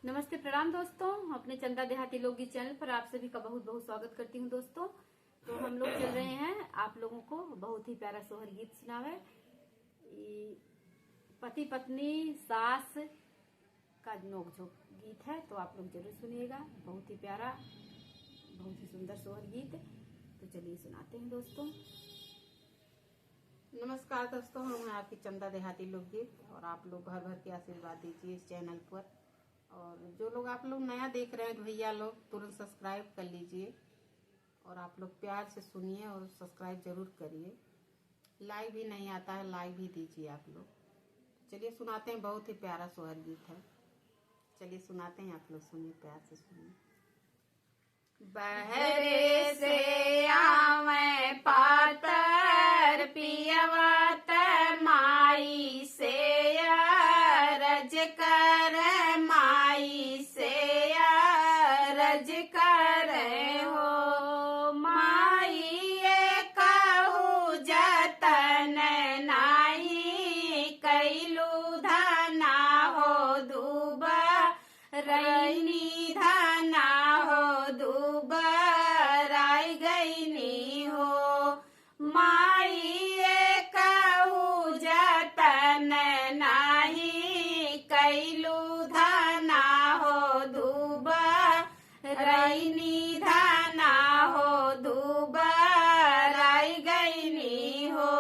नमस्ते, प्रणाम दोस्तों। अपने चंदा देहाती लोकगीत चैनल पर आप सभी का बहुत बहुत स्वागत करती हूँ दोस्तों। तो हम लोग चल रहे हैं आप लोगों को बहुत ही प्यारा सोहर गीत सुनावे। पति पत्नी सास का नोकझोंक गीत है, तो आप लोग जरूर सुनिएगा। बहुत ही प्यारा, बहुत ही सुंदर सोहर गीत। तो चलिए सुनाते हैं दोस्तों। नमस्कार दोस्तों, हम हैं आपकी चंदा देहाती लोकगीत और आप लोग भर भर के आशीर्वाद दीजिए इस चैनल पर। और जो लोग आप लोग नया देख रहे हैं तो भैया लोग तुरंत सब्सक्राइब कर लीजिए और आप लोग प्यार से सुनिए और सब्सक्राइब जरूर करिए। लाइक भी नहीं आता है, लाइक भी दीजिए आप लोग। चलिए सुनाते हैं, बहुत ही प्यारा सोहर गीत है। चलिए सुनाते हैं, आप लोग सुनिए, प्यार से सुनिए। बहरे से आवे पातर पियवत माई से रज कर, माई से रज कर हो। माई ये कहू जतन नाही, कैलू धना हो दूबा रैनी धना हो दुबराई गईनी हो। माई ये कहू जतन नाही, कैलू धना हो दुबराई धना हो दुबराई गईनी हो।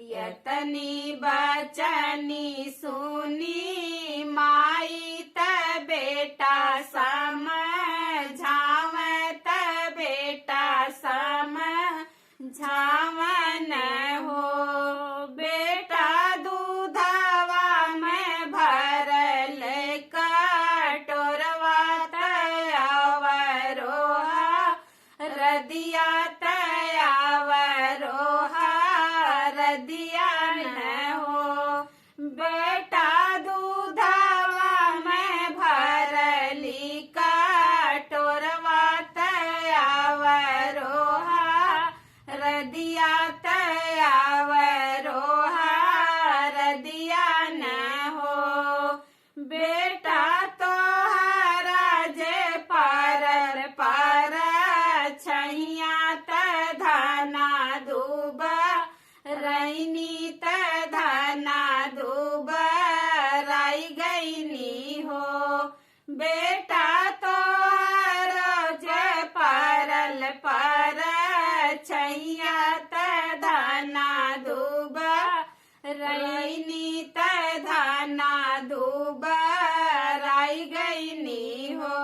यतनी बचनी सुनी माई त बेटा समझावत, बेटा समझावन हो। बेटा दूधवा में भरल कटोरवा तयावरोहा रदिया तयावरोहा रदिया न हो। बेटा दूधवा में भरली कटोरवा तयावरोहा रदिया तयावरोहा रदिया न हो। बेटा तोहरा जे परल पर छैया त धना दूबा रैनी त धना दुबराई गईनी हो। बेटा तोहरा जे परल पर छैया त धना दुबराई त धना दुबराई गईनी हो।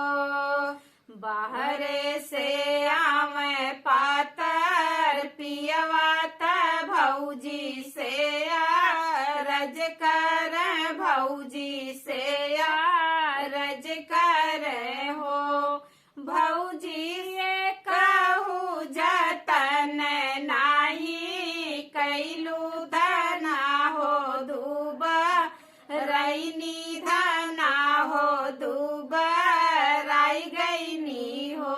बाहरे से आवे पातर पियवा त भौजी से रज कर, भौजी से रज कर हो। भौजी ये कहू जतन नाही, कैलू धना हो दुबराई धना हो दुबराई गईनी हो।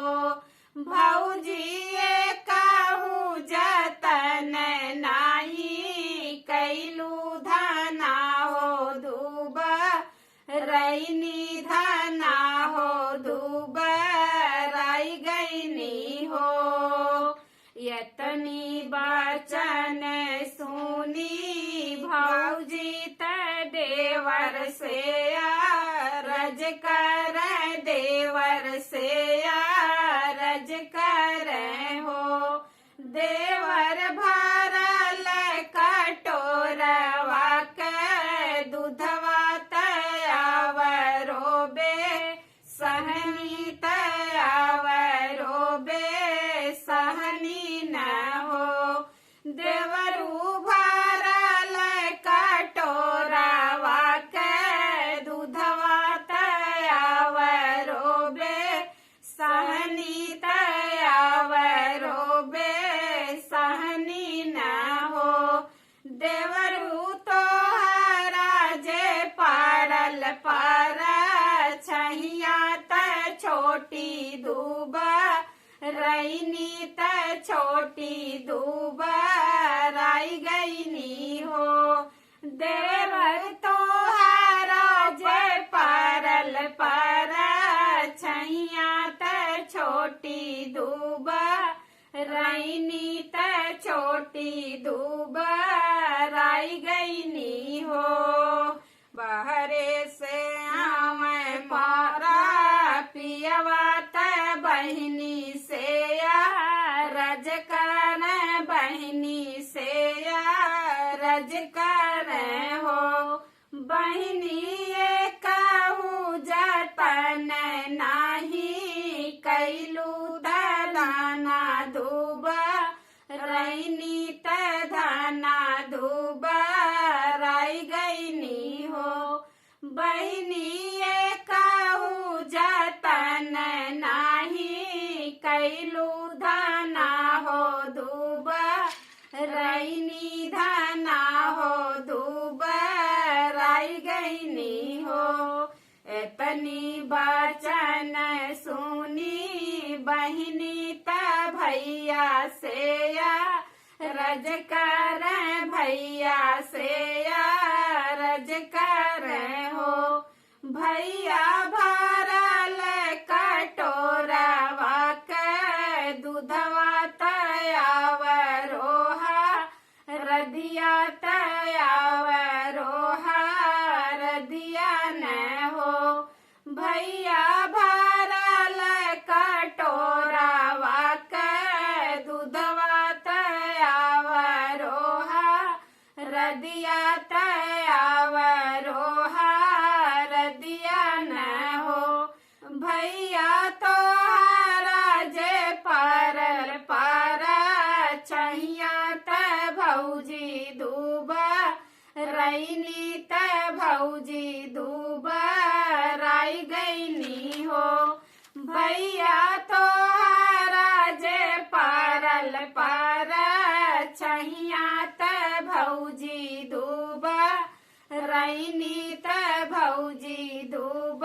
भौजी ये कहू जतन नाही, कैलू धना हो दुबराई धना हो दुबराई गईनी हो। यतनी बचन सुनी भौजी त देवर से रज कर, देवर से रज कर हो। देवर भरल कटोरवा के दूधवा तयावरोबे सहनी तयावरोबे सहनी न हो। देवरू भरल कटोरवा के दूधवा तयावरोबे सहनी तयावरोबे सहनी न हो। देवरू तोहरा जे परल पर छैया त छोटी दुबराई त छोटी दुबराई गईनी हो। देवर तोहरा जे परल पर छोटी दूब रैनी त छोटी दूब राई गईनी हो। बहरे से आवे मारा पियवा त बहिनी से रज कर बहिनी से रज कर हो। बहिनी ये कहू जतन नाही कैलू दाना दूब रैनी त धाना दूब राई गईनी हो। बहिनी ये कहू जतन नाही कैलू धाना हो दूब रैनी धाना हो दूब राई गईनी हो। एतनी बचन सुनी बहिनी त भैया से रज कर भैया से रज कर हो। भैया भरल कटोरवा के दूधवा तयाव रोहा रधिया तयाव रोहा रधिया न हो। भैया भरल कटोरवा के दूधवा तयाव रोहा रधिया तयाव रोहा रधिया न हो। भैया तो जे परल पर चाहिया त भौजी दूब रैनी त भौजी दूब राई गईनी हो। भैया तो जे परल पर चाहिया त भौजी दूब रैनी त भौजी दूब